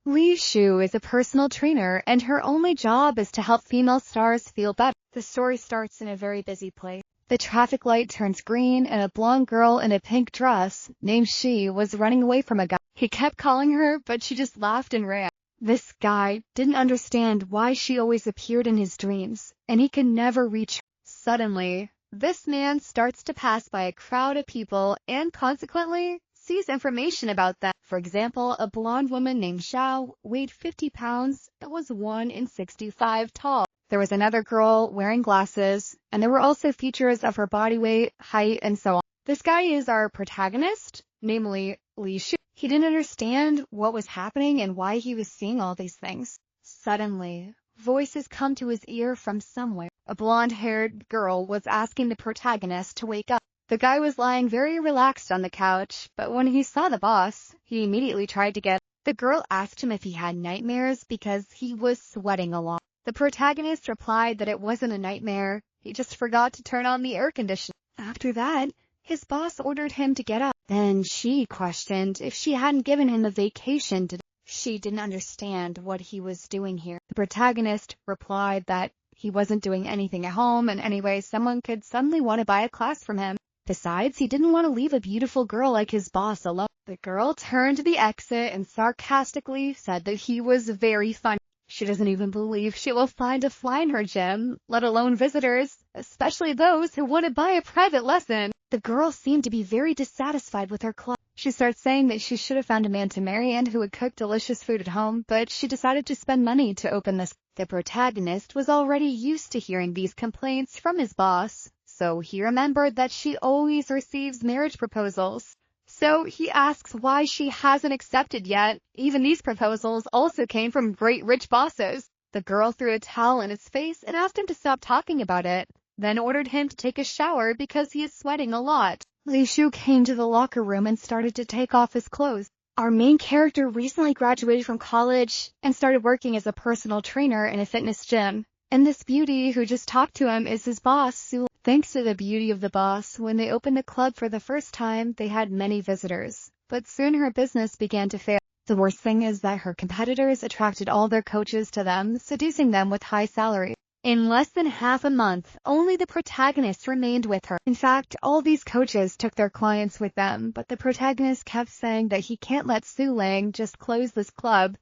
Li Shu is a personal trainer, and her only job is to help female stars feel better. The story starts in a very busy place. The traffic light turns green, and a blonde girl in a pink dress, named She, was running away from a guy. He kept calling her, but she just laughed and ran. This guy didn't understand why she always appeared in his dreams, and he could never reach her. Suddenly, this man starts to pass by a crowd of people and consequently sees information about them. For example, a blonde woman named Xiao weighed 50 pounds and was 1'65" tall. There was another girl wearing glasses, and there were also features of her body weight, height, and so on. This guy is our protagonist, namely Li Shu. He didn't understand what was happening and why he was seeing all these things. Suddenly, voices come to his ear from somewhere. A blonde-haired girl was asking the protagonist to wake up. The guy was lying very relaxed on the couch, but when he saw the boss, he immediately tried to get up. The girl asked him if he had nightmares because he was sweating a lot. The protagonist replied that it wasn't a nightmare, he just forgot to turn on the air conditioner. After that, his boss ordered him to get up. Then She questioned if she hadn't given him a vacation today. She didn't understand what he was doing here. The protagonist replied that he wasn't doing anything at home, and anyway, someone could suddenly want to buy a class from him. Besides, he didn't want to leave a beautiful girl like his boss alone. The girl turned to the exit and sarcastically said that he was very funny. She doesn't even believe she will find a fly in her gym, let alone visitors, especially those who want to buy a private lesson. The girl seemed to be very dissatisfied with her club. She starts saying that she should have found a man to marry and who would cook delicious food at home, but she decided to spend money to open this. The protagonist was already used to hearing these complaints from his boss, so he remembered that she always receives marriage proposals. So he asks why she hasn't accepted yet. Even these proposals also came from great rich bosses. The girl threw a towel in his face and asked him to stop talking about it, then ordered him to take a shower because he is sweating a lot. Li Shu came to the locker room and started to take off his clothes. Our main character recently graduated from college and started working as a personal trainer in a fitness gym. And this beauty who just talked to him is his boss, Su. Thanks to the beauty of the boss, when they opened the club for the first time, they had many visitors. But soon her business began to fail. The worst thing is that her competitors attracted all their coaches to them, seducing them with high salaries. In less than half a month, only the protagonist remained with her. In fact, all these coaches took their clients with them, but the protagonist kept saying that he can't let Su Lang just close this club.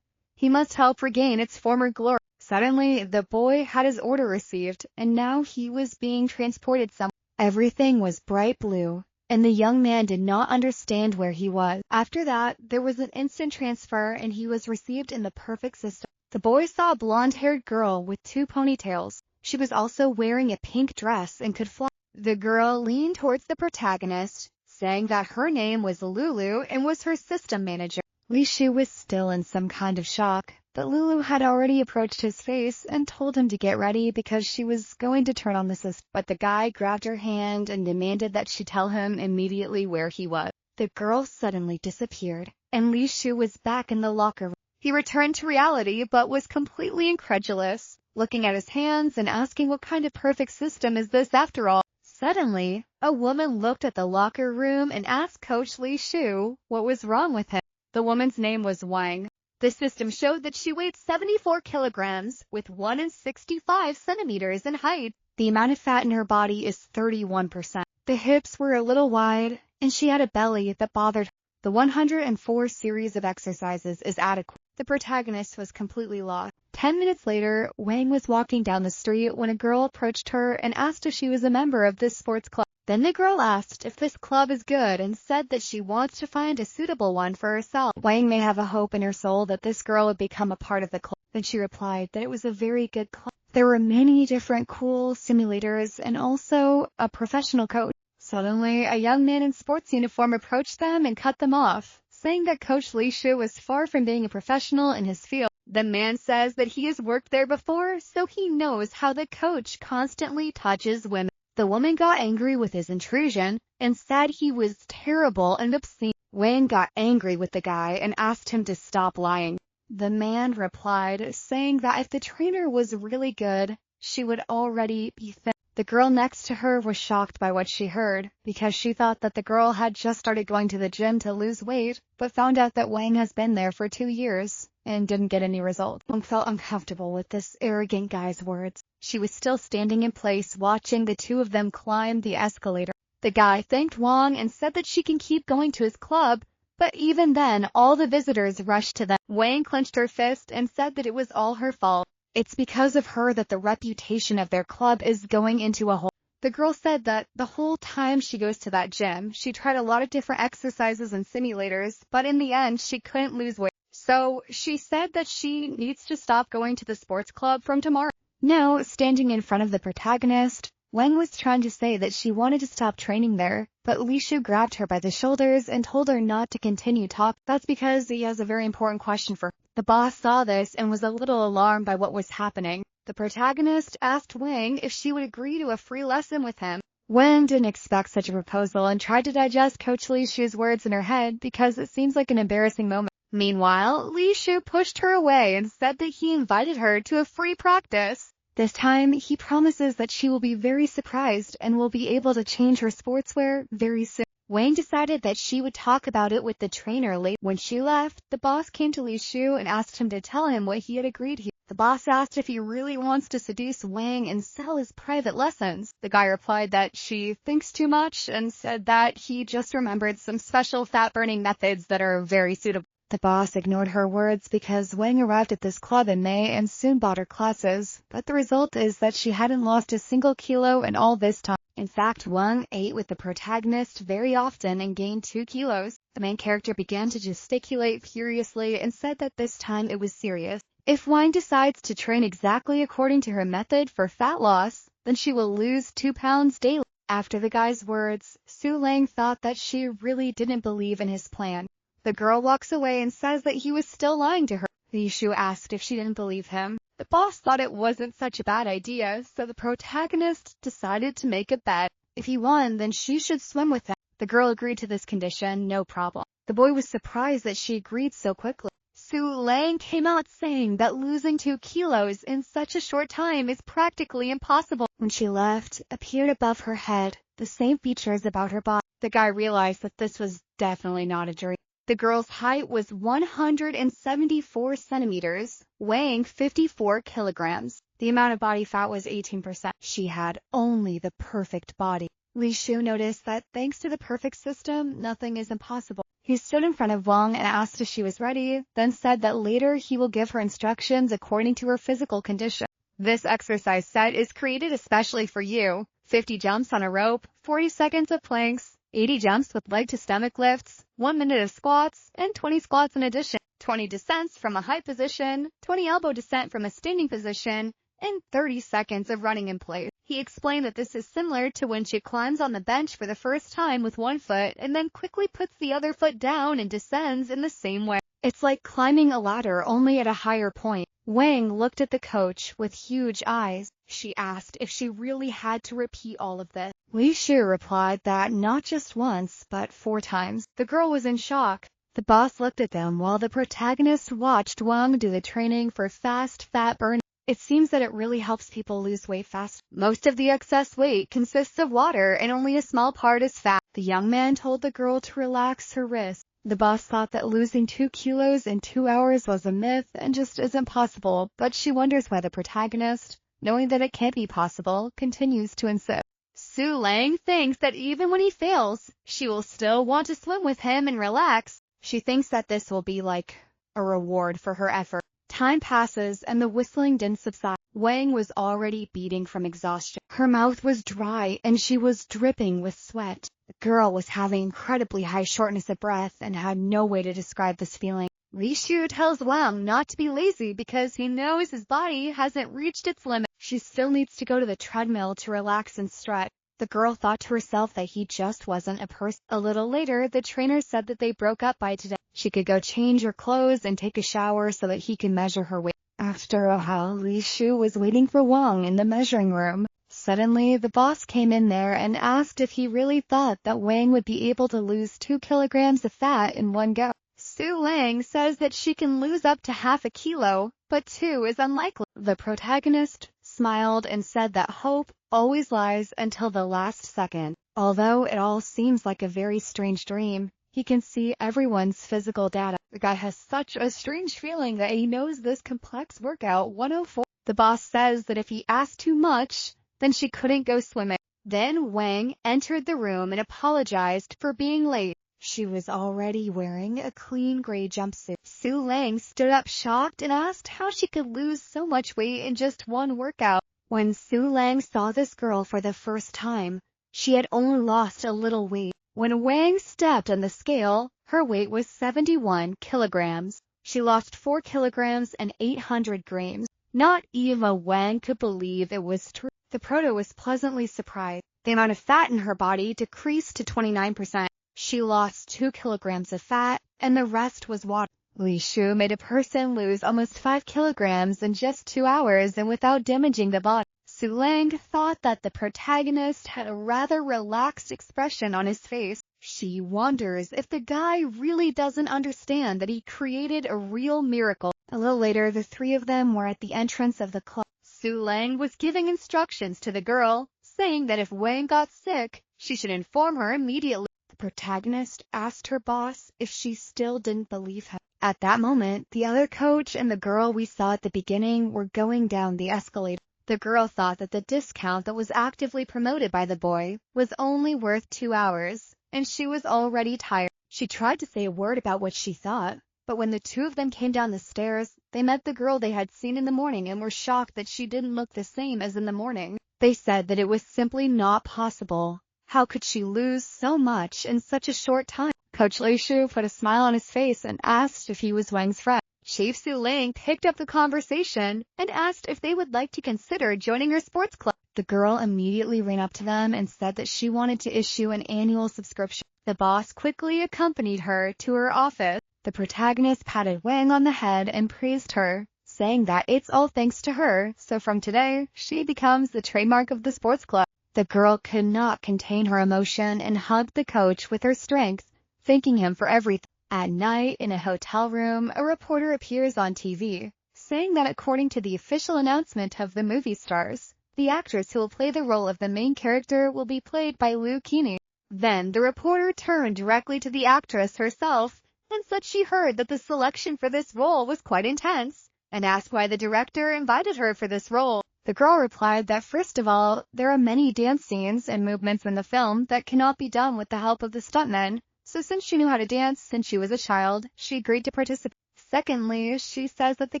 He must help regain its former glory. Suddenly, the boy had his order received, and now he was being transported somewhere. Everything was bright blue, and the young man did not understand where he was. After that, there was an instant transfer, and he was received in the perfect system. The boy saw a blonde-haired girl with 2 ponytails. She was also wearing a pink dress and could fly. The girl leaned towards the protagonist, saying that her name was Lulu and was her system manager. Li Shu was still in some kind of shock, but Lulu had already approached his face and told him to get ready because she was going to turn on the system. But the guy grabbed her hand and demanded that she tell him immediately where he was. The girl suddenly disappeared, and Li Shu was back in the locker room. He returned to reality but was completely incredulous, looking at his hands and asking what kind of perfect system is this after all. Suddenly, a woman looked at the locker room and asked Coach Li Shu what was wrong with him. The woman's name was Wang. The system showed that she weighed 74 kilograms with 1'65" centimeters in height. The amount of fat in her body is 31%. The hips were a little wide, and she had a belly that bothered her. The 104 series of exercises is adequate. The protagonist was completely lost. 10 minutes later, Wang was walking down the street when a girl approached her and asked if she was a member of this sports club. Then the girl asked if this club is good and said that she wants to find a suitable one for herself. Wang may have a hope in her soul that this girl would become a part of the club. Then she replied that it was a very good club. There were many different cool simulators and also a professional coach. Suddenly, a young man in sports uniform approached them and cut them off, saying that Coach Li Shu was far from being a professional in his field. The man says that he has worked there before, so he knows how the coach constantly touches women. The woman got angry with his intrusion and said he was terrible and obscene. Wang got angry with the guy and asked him to stop lying. The man replied, saying that if the trainer was really good, she would already be thin. The girl next to her was shocked by what she heard, because she thought that the girl had just started going to the gym to lose weight, but found out that Wang has been there for 2 years and didn't get any results. Wang felt uncomfortable with this arrogant guy's words. She was still standing in place watching the two of them climb the escalator. The guy thanked Wang and said that she can keep going to his club, but even then all the visitors rushed to them. Wang clenched her fist and said that it was all her fault. It's because of her that the reputation of their club is going into a hole. The girl said that the whole time she goes to that gym, she tried a lot of different exercises and simulators, but in the end she couldn't lose weight. So she said that she needs to stop going to the sports club from tomorrow. Now, standing in front of the protagonist, Wang was trying to say that she wanted to stop training there, but Li Shu grabbed her by the shoulders and told her not to continue talking. That's because he has a very important question for her. The boss saw this and was a little alarmed by what was happening. The protagonist asked Wang if she would agree to a free lesson with him. Wang didn't expect such a proposal and tried to digest Coach Li Shu's words in her head because it seems like an embarrassing moment. Meanwhile, Li Shu pushed her away and said that he invited her to a free practice. This time, he promises that she will be very surprised and will be able to change her sportswear very soon. Wang decided that she would talk about it with the trainer later. When she left, the boss came to Li Shu and asked him to tell him what he had agreed to. The boss asked if he really wants to seduce Wang and sell his private lessons. The guy replied that she thinks too much and said that he just remembered some special fat-burning methods that are very suitable. The boss ignored her words because Wang arrived at this club in May and soon bought her classes, but the result is that she hadn't lost a single kilo in all this time. In fact, Wang ate with the protagonist very often and gained 2 kilos. The main character began to gesticulate furiously and said that this time it was serious. If Wang decides to train exactly according to her method for fat loss, then she will lose 2 pounds daily. After the guy's words, Su Lang thought that she really didn't believe in his plan. The girl walks away and says that he was still lying to her. Li Shu asked if she didn't believe him. The boss thought it wasn't such a bad idea, so the protagonist decided to make a bet. If he won, then she should swim with him. The girl agreed to this condition, no problem. The boy was surprised that she agreed so quickly. Su Lang came out saying that losing 2 kilos in such a short time is practically impossible. When she left, appeared above her head, the same features about her body. The guy realized that this was definitely not a dream. The girl's height was 174 centimeters, weighing 54 kilograms. The amount of body fat was 18%. She had only the perfect body. Li Shu noticed that thanks to the perfect system, nothing is impossible. He stood in front of Wang and asked if she was ready, then said that later he will give her instructions according to her physical condition. This exercise set is created especially for you. 50 jumps on a rope, 40 seconds of planks, 80 jumps with leg-to-stomach lifts, 1 minute of squats, and 20 squats in addition, 20 descents from a high position, 20 elbow descent from a standing position, and 30 seconds of running in place. He explained that this is similar to when she climbs on the bench for the first time with one foot and then quickly puts the other foot down and descends in the same way. It's like climbing a ladder only at a higher point. Wang looked at the coach with huge eyes. She asked if she really had to repeat all of this. Li Shu replied that not just once, but 4 times. The girl was in shock. The boss looked at them while the protagonist watched Wang do the training for fast fat burning. It seems that it really helps people lose weight fast. Most of the excess weight consists of water and only a small part is fat. The young man told the girl to relax her wrist. The boss thought that losing 2 kilos in 2 hours was a myth and just isn't possible, but she wonders why the protagonist, knowing that it can't be possible, continues to insist. Su Lang thinks that even when he fails, she will still want to swim with him and relax. She thinks that this will be like a reward for her effort. Time passes and the whistling didn't subside. Wang was already beating from exhaustion. Her mouth was dry and she was dripping with sweat. The girl was having incredibly high shortness of breath and had no way to describe this feeling. Li Shu tells Wang not to be lazy because he knows his body hasn't reached its limit. She still needs to go to the treadmill to relax and stretch. The girl thought to herself that he just wasn't a person. A little later, the trainer said that they broke up by today. She could go change her clothes and take a shower so that he can measure her weight. After a while, Li Shu was waiting for Wang in the measuring room. Suddenly, the boss came in there and asked if he really thought that Wang would be able to lose 2 kilograms of fat in one go. Su Lang says that she can lose up to half a kilo, but 2 is unlikely. The protagonist smiled and said that hope always lies until the last second. Although it all seems like a very strange dream, he can see everyone's physical data. The guy has such a strange feeling that he knows this complex workout 104. The boss says that if he asked too much, then she couldn't go swimming. Then Wang entered the room and apologized for being late. She was already wearing a clean gray jumpsuit. Su Lang stood up shocked and asked how she could lose so much weight in just one workout. When Su Lang saw this girl for the first time, she had only lost a little weight. When Wang stepped on the scale, her weight was 71 kilograms. She lost 4 kilograms and 800 grams. Not even Wang could believe it was true. The proto was pleasantly surprised. The amount of fat in her body decreased to 29%. She lost 2 kilograms of fat, and the rest was water. Li Shu made a person lose almost 5 kilograms in just 2 hours and without damaging the body. Su Lang thought that the protagonist had a rather relaxed expression on his face. She wonders if the guy really doesn't understand that he created a real miracle. A little later, the 3 of them were at the entrance of the club. Su Lang was giving instructions to the girl, saying that if Wang got sick, she should inform her immediately. The protagonist asked her boss if she still didn't believe him. At that moment, the other coach and the girl we saw at the beginning were going down the escalator. The girl thought that the discount that was actively promoted by the boy was only worth 2 hours, and she was already tired. She tried to say a word about what she thought, but when the 2 of them came down the stairs, they met the girl they had seen in the morning and were shocked that she didn't look the same as in the morning. They said that it was simply not possible. How could she lose so much in such a short time? Coach Li Shu put a smile on his face and asked if he was Wang's friend. Chief Su Lang picked up the conversation and asked if they would like to consider joining her sports club. The girl immediately ran up to them and said that she wanted to issue an annual subscription. The boss quickly accompanied her to her office. The protagonist patted Wang on the head and praised her, saying that it's all thanks to her, so from today, she becomes the trademark of the sports club. The girl could not contain her emotion and hugged the coach with her strength, thanking him for everything. At night, in a hotel room, a reporter appears on TV, saying that according to the official announcement of the movie stars, the actress who will play the role of the main character will be played by Lu Kini. Then the reporter turned directly to the actress herself and said she heard that the selection for this role was quite intense, and asked why the director invited her for this role. The girl replied that first of all, there are many dance scenes and movements in the film that cannot be done with the help of the stuntmen, so since she knew how to dance since she was a child, she agreed to participate. Secondly, she says that the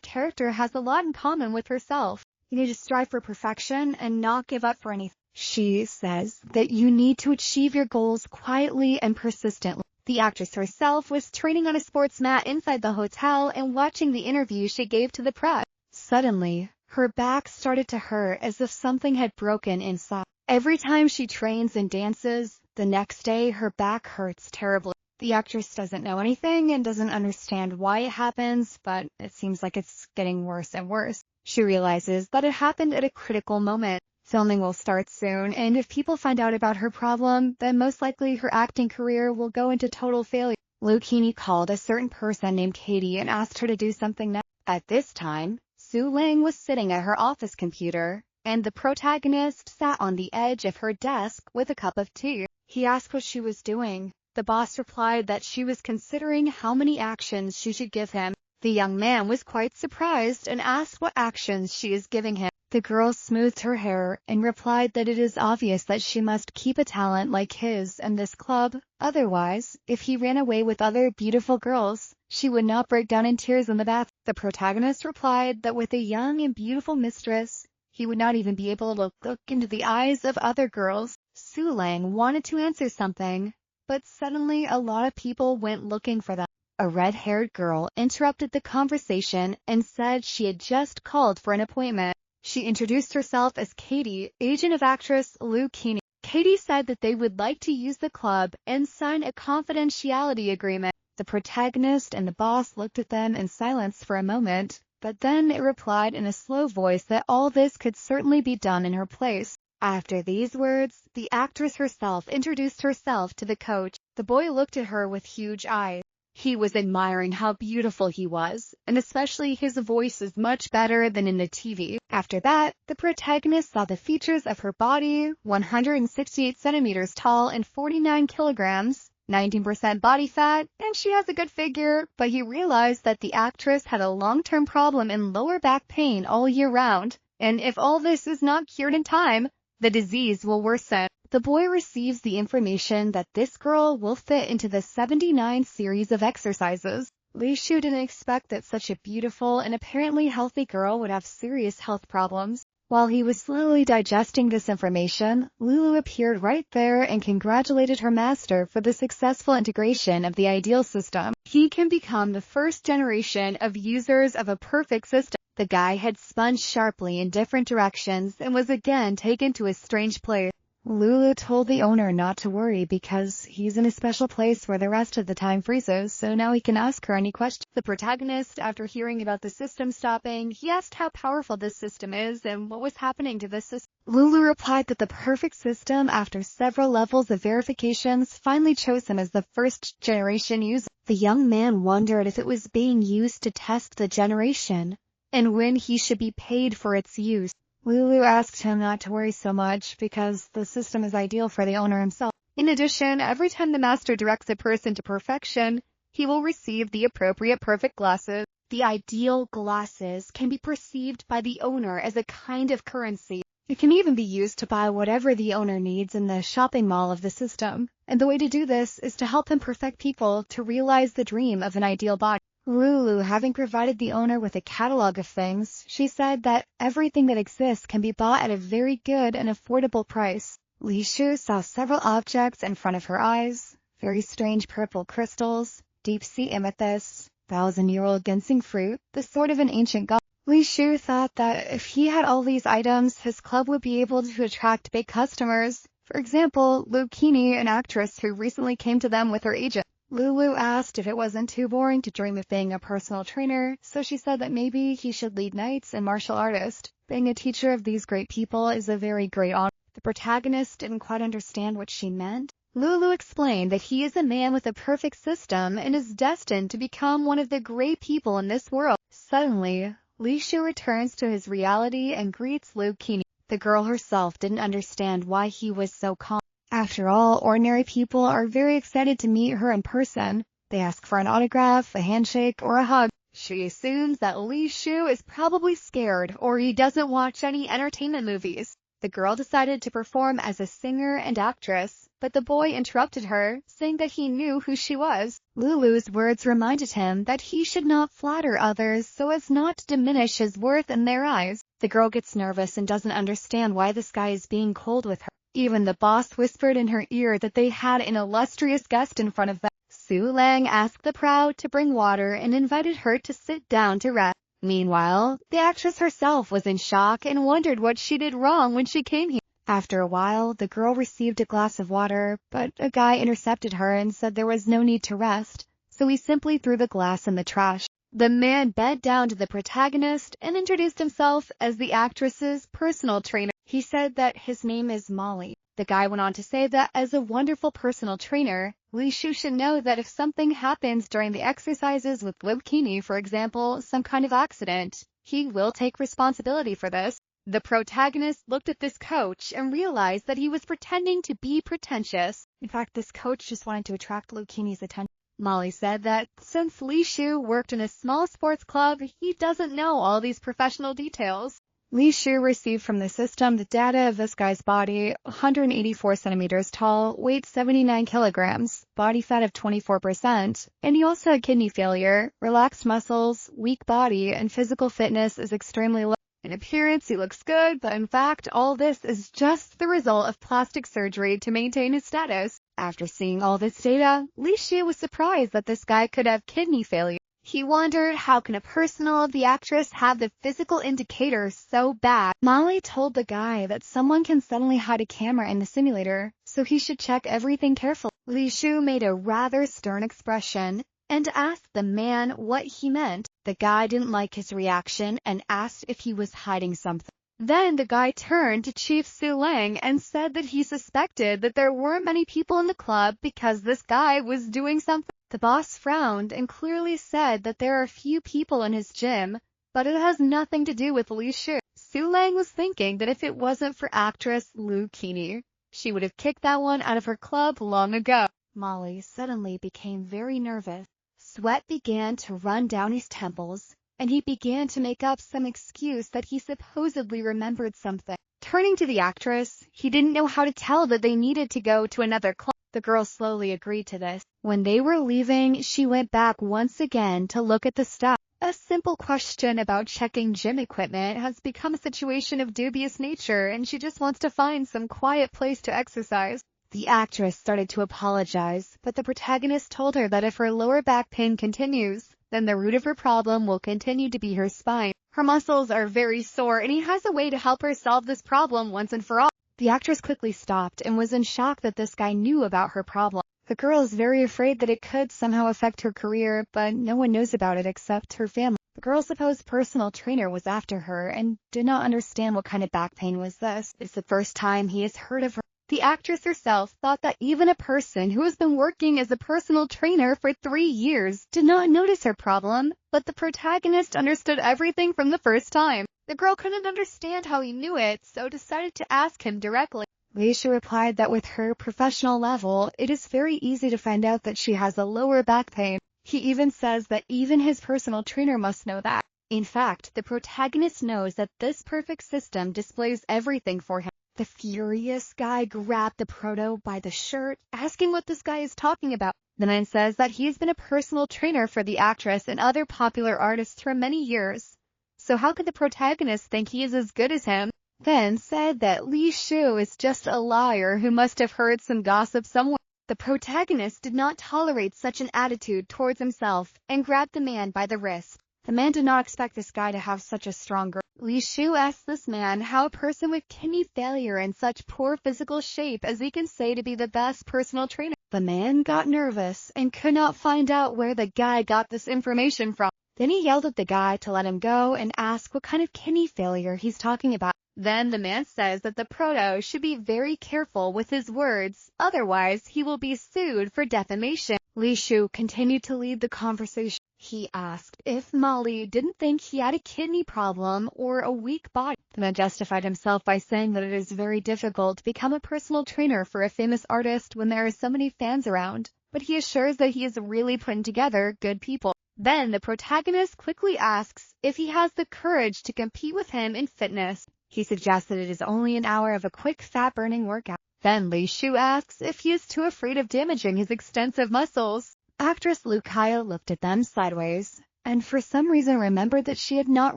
character has a lot in common with herself. You need to strive for perfection and not give up for anything. She says that you need to achieve your goals quietly and persistently. The actress herself was training on a sports mat inside the hotel and watching the interview she gave to the press. Suddenly, her back started to hurt as if something had broken inside. Every time she trains and dances, the next day her back hurts terribly. The actress doesn't know anything and doesn't understand why it happens, but it seems like it's getting worse and worse. She realizes that it happened at a critical moment. Filming will start soon, and if people find out about her problem, then most likely her acting career will go into total failure. Lu Kini called a certain person named Katie and asked her to do something next. At this time, Su Lang was sitting at her office computer, and the protagonist sat on the edge of her desk with a cup of tea. He asked what she was doing. The boss replied that she was considering how many actions she should give him. The young man was quite surprised and asked what actions she is giving him. The girl smoothed her hair and replied that it is obvious that she must keep a talent like his in this club, otherwise, if he ran away with other beautiful girls, she would not break down in tears in the bath. The protagonist replied that with a young and beautiful mistress, he would not even be able to look into the eyes of other girls. Su Lang wanted to answer something, but suddenly a lot of people went looking for them. A red-haired girl interrupted the conversation and said she had just called for an appointment. She introduced herself as Katie, agent of actress Lu Kini. Katie said that they would like to use the club and sign a confidentiality agreement. The protagonist and the boss looked at them in silence for a moment, but then it replied in a slow voice that all this could certainly be done in her place. After these words, the actress herself introduced herself to the coach. The boy looked at her with huge eyes. He was admiring how beautiful he was, and especially his voice is much better than in the TV. After that, the protagonist saw the features of her body, 168 centimeters tall and 49 kilograms, 19% body fat, and she has a good figure, but he realized that the actress had a long-term problem in lower back pain all year round, and if all this is not cured in time, the disease will worsen. The boy receives the information that this girl will fit into the 79 series of exercises. Li Shu didn't expect that such a beautiful and apparently healthy girl would have serious health problems. While he was slowly digesting this information, Lulu appeared right there and congratulated her master for the successful integration of the ideal system. He can become the first generation of users of a perfect system. The guy had spun sharply in different directions and was again taken to a strange place. Lulu told the owner not to worry because he's in a special place where the rest of the time freezes, so now he can ask her any questions. The protagonist, after hearing about the system stopping, he asked how powerful this system is and what was happening to this system. Lulu replied that the perfect system, after several levels of verifications, finally chose him as the first generation user. The young man wondered if it was being used to test the generation, and when he should be paid for its use. Lulu asked him not to worry so much because the system is ideal for the owner himself. In addition, every time the master directs a person to perfection, he will receive the appropriate perfect glasses. The ideal glasses can be perceived by the owner as a kind of currency. It can even be used to buy whatever the owner needs in the shopping mall of the system. And the way to do this is to help him perfect people to realize the dream of an ideal body. Lulu, having provided the owner with a catalog of things, she said that everything that exists can be bought at a very good and affordable price. Li Shu saw several objects in front of her eyes, very strange purple crystals, deep-sea amethysts, 1,000-year-old ginseng fruit, the sword of an ancient god. Li Shu thought that if he had all these items, his club would be able to attract big customers. For example, Lucchini, an actress who recently came to them with her agent. Lulu asked if it wasn't too boring to dream of being a personal trainer, so she said that maybe he should lead knights and martial artist. Being a teacher of these great people is a very great honor. The protagonist didn't quite understand what she meant. Lulu explained that he is a man with a perfect system and is destined to become one of the great people in this world. Suddenly, Li Shu returns to his reality and greets Lucchini. The girl herself didn't understand why he was so calm. After all, ordinary people are very excited to meet her in person. They ask for an autograph, a handshake, or a hug. She assumes that Li Shu is probably scared or he doesn't watch any entertainment movies. The girl decided to perform as a singer and actress, but the boy interrupted her, saying that he knew who she was. Lulu's words reminded him that he should not flatter others so as not to diminish his worth in their eyes. The girl gets nervous and doesn't understand why this guy is being cold with her. Even the boss whispered in her ear that they had an illustrious guest in front of them. Su Lang asked the proud to bring water and invited her to sit down to rest. Meanwhile, the actress herself was in shock and wondered what she did wrong when she came here. After a while, the girl received a glass of water, but a guy intercepted her and said there was no need to rest, so he simply threw the glass in the trash. The man bent down to the protagonist and introduced himself as the actress's personal trainer. He said that his name is Molly. The guy went on to say that as a wonderful personal trainer, Li Shu should know that if something happens during the exercises with Lucchini, for example, some kind of accident, he will take responsibility for this. The protagonist looked at this coach and realized that he was pretending to be pretentious. In fact, this coach just wanted to attract Lucchini's attention. Molly said that since Li Shu worked in a small sports club, he doesn't know all these professional details. Li Shu received from the system the data of this guy's body, 184 centimeters tall, weight 79 kilograms, body fat of 24%, and he also had kidney failure, relaxed muscles, weak body, and physical fitness is extremely low. In appearance, he looks good, but in fact, all this is just the result of plastic surgery to maintain his status. After seeing all this data, Li Shu was surprised that this guy could have kidney failure. He wondered how can a personal of the actress have the physical indicators so bad. Molly told the guy that someone can suddenly hide a camera in the simulator, so he should check everything carefully. Li Shu made a rather stern expression and asked the man what he meant. The guy didn't like his reaction and asked if he was hiding something. Then the guy turned to Chief Su Lang and said that he suspected that there weren't many people in the club because this guy was doing something. The boss frowned and clearly said that there are few people in his gym, but it has nothing to do with Li Shu. Su Lang was thinking that if it wasn't for actress Lu Kini, she would have kicked that one out of her club long ago. Molly suddenly became very nervous. Sweat began to run down his temples, and he began to make up some excuse that he supposedly remembered something. Turning to the actress, he didn't know how to tell that they needed to go to another club. The girl slowly agreed to this. When they were leaving, she went back once again to look at the stuff. A simple question about checking gym equipment has become a situation of dubious nature, and she just wants to find some quiet place to exercise. The actress started to apologize, but the protagonist told her that if her lower back pain continues, then the root of her problem will continue to be her spine. Her muscles are very sore, and he has a way to help her solve this problem once and for all. The actress quickly stopped and was in shock that this guy knew about her problem. The girl is very afraid that it could somehow affect her career, but no one knows about it except her family. The girl's supposed personal trainer was after her and did not understand what kind of back pain was this. It's the first time he has heard of her. The actress herself thought that even a person who has been working as a personal trainer for 3 years did not notice her problem, but the protagonist understood everything from the first time. The girl couldn't understand how he knew it, so decided to ask him directly. Li Shu replied that with her professional level, it is very easy to find out that she has a lower back pain. He even says that even his personal trainer must know that. In fact, the protagonist knows that this perfect system displays everything for him. The furious guy grabbed the proto by the shirt, asking what this guy is talking about. The man says that he has been a personal trainer for the actress and other popular artists for many years. So how could the protagonist think he is as good as him? Then said that Li Shu is just a liar who must have heard some gossip somewhere. The protagonist did not tolerate such an attitude towards himself and grabbed the man by the wrist. The man did not expect this guy to have such a strong grip. Li Shu asked this man how a person with kidney failure in such poor physical shape as he can say to be the best personal trainer. The man got nervous and could not find out where the guy got this information from. Then he yelled at the guy to let him go and ask what kind of kidney failure he's talking about. Then the man says that the proto should be very careful with his words, otherwise he will be sued for defamation. Li Shu continued to lead the conversation. He asked if Molly didn't think he had a kidney problem or a weak body. The man justified himself by saying that it is very difficult to become a personal trainer for a famous artist when there are so many fans around, but he assures that he is really putting together good people. Then the protagonist quickly asks if he has the courage to compete with him in fitness. He suggests that it is only an hour of a quick fat-burning workout. Then Li Shu asks if he is too afraid of damaging his extensive muscles. Actress Lu Kaya looked at them sideways, and for some reason remembered that she had not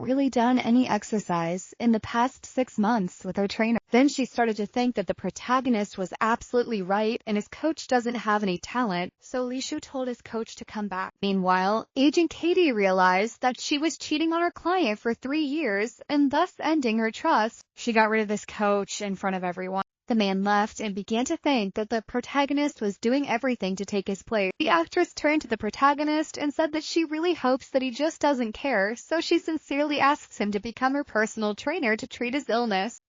really done any exercise in the past 6 months with her trainer. Then she started to think that the protagonist was absolutely right and his coach doesn't have any talent, so Li Shu told his coach to come back. Meanwhile, Agent Katie realized that she was cheating on her client for 3 years and thus ending her trust. She got rid of this coach in front of everyone. The man left and began to think that the protagonist was doing everything to take his place. The actress turned to the protagonist and said that she really hopes that he just doesn't care, so she sincerely asks him to become her personal trainer to treat his illness.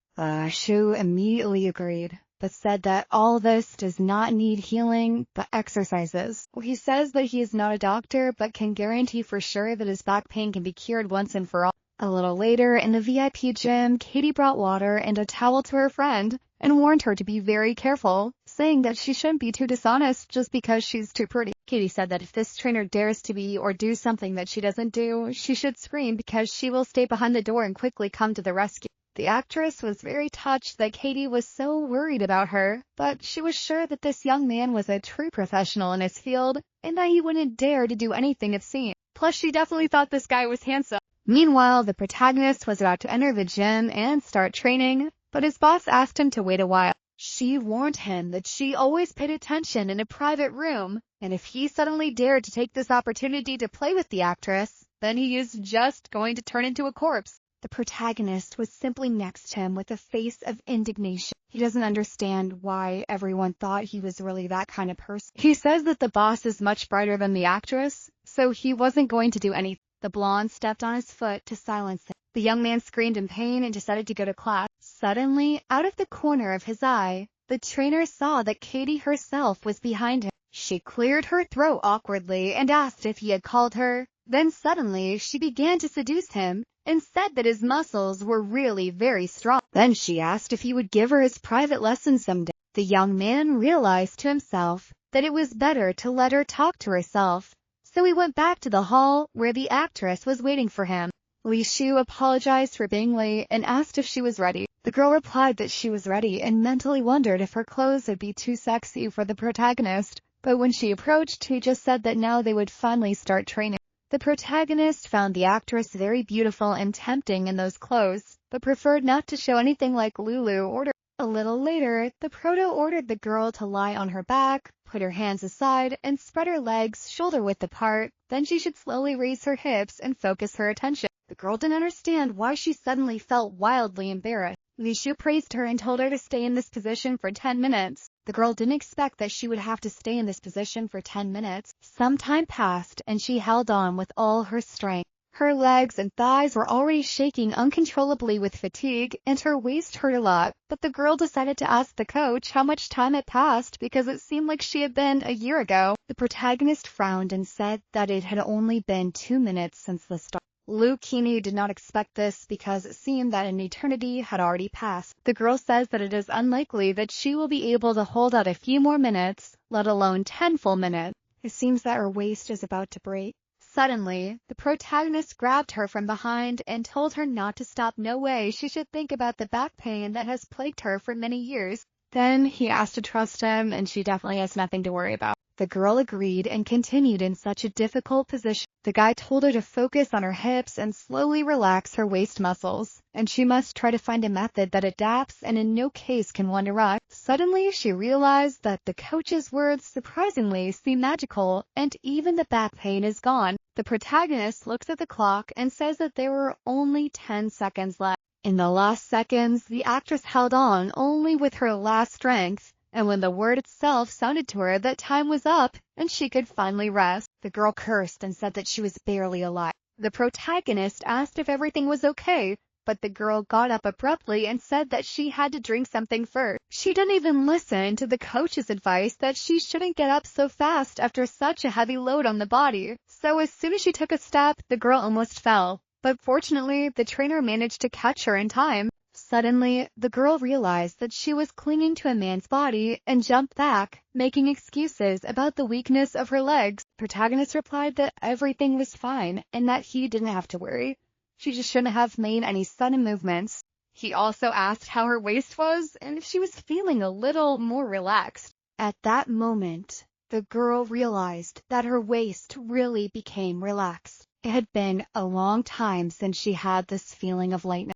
Shu immediately agreed, but said that all this does not need healing, but exercises. He says that he is not a doctor, but can guarantee for sure that his back pain can be cured once and for all. A little later, in the VIP gym, Katie brought water and a towel to her friend, and warned her to be very careful, saying that she shouldn't be too dishonest just because she's too pretty. Katie said that if this trainer dares to be or do something that she doesn't do, she should scream because she will stay behind the door and quickly come to the rescue. The actress was very touched that Katie was so worried about her, but she was sure that this young man was a true professional in his field and that he wouldn't dare to do anything obscene. Plus, she definitely thought this guy was handsome. Meanwhile, the protagonist was about to enter the gym and start training, but his boss asked him to wait a while. She warned him that she always paid attention in a private room, and if he suddenly dared to take this opportunity to play with the actress, then he is just going to turn into a corpse. The protagonist was simply next to him with a face of indignation. He doesn't understand why everyone thought he was really that kind of person. He says that the boss is much brighter than the actress, so he wasn't going to do anything. The blonde stepped on his foot to silence him. The young man screamed in pain and decided to go to class. Suddenly, out of the corner of his eye, the trainer saw that Katie herself was behind him. She cleared her throat awkwardly and asked if he had called her. Then suddenly she began to seduce him and said that his muscles were really very strong. Then she asked if he would give her his private lessons someday. The young man realized to himself that it was better to let her talk to herself, so he went back to the hall where the actress was waiting for him. Li Shu apologized for being late and asked if she was ready. The girl replied that she was ready and mentally wondered if her clothes would be too sexy for the protagonist, but when she approached, he just said that now they would finally start training. The protagonist found the actress very beautiful and tempting in those clothes, but preferred not to show anything like Lulu ordered. A little later, the proto ordered the girl to lie on her back, put her hands aside, and spread her legs shoulder-width apart. Then she should slowly raise her hips and focus her attention. The girl didn't understand why she suddenly felt wildly embarrassed. Li Shu praised her and told her to stay in this position for 10 minutes. The girl didn't expect that she would have to stay in this position for 10 minutes. Some time passed, and she held on with all her strength. Her legs and thighs were already shaking uncontrollably with fatigue, and her waist hurt a lot, but the girl decided to ask the coach how much time had passed because it seemed like she had been a year ago. The protagonist frowned and said that it had only been 2 minutes since the start. Lu Kini did not expect this because it seemed that an eternity had already passed. The girl says that it is unlikely that she will be able to hold out a few more minutes, let alone 10 full minutes. It seems that her waist is about to break. Suddenly, the protagonist grabbed her from behind and told her not to stop. No way, she should think about the back pain that has plagued her for many years. Then he asked to trust him, and she definitely has nothing to worry about. The girl agreed and continued in such a difficult position. The guy told her to focus on her hips and slowly relax her waist muscles, and she must try to find a method that adapts and in no case can one erupt. Suddenly, she realized that the coach's words surprisingly seem magical, and even the back pain is gone. The protagonist looks at the clock and says that there were only 10 seconds left. In the last seconds, the actress held on only with her last strength, and when the word itself sounded to her that time was up and she could finally rest, the girl cursed and said that she was barely alive. The protagonist asked if everything was okay, but the girl got up abruptly and said that she had to drink something first. She didn't even listen to the coach's advice that she shouldn't get up so fast after such a heavy load on the body. So as soon as she took a step, the girl almost fell. But fortunately, the trainer managed to catch her in time. Suddenly, the girl realized that she was clinging to a man's body and jumped back, making excuses about the weakness of her legs. The protagonist replied that everything was fine and that he didn't have to worry. She just shouldn't have made any sudden movements. He also asked how her waist was and if she was feeling a little more relaxed. At that moment, the girl realized that her waist really became relaxed. It had been a long time since she had this feeling of lightness.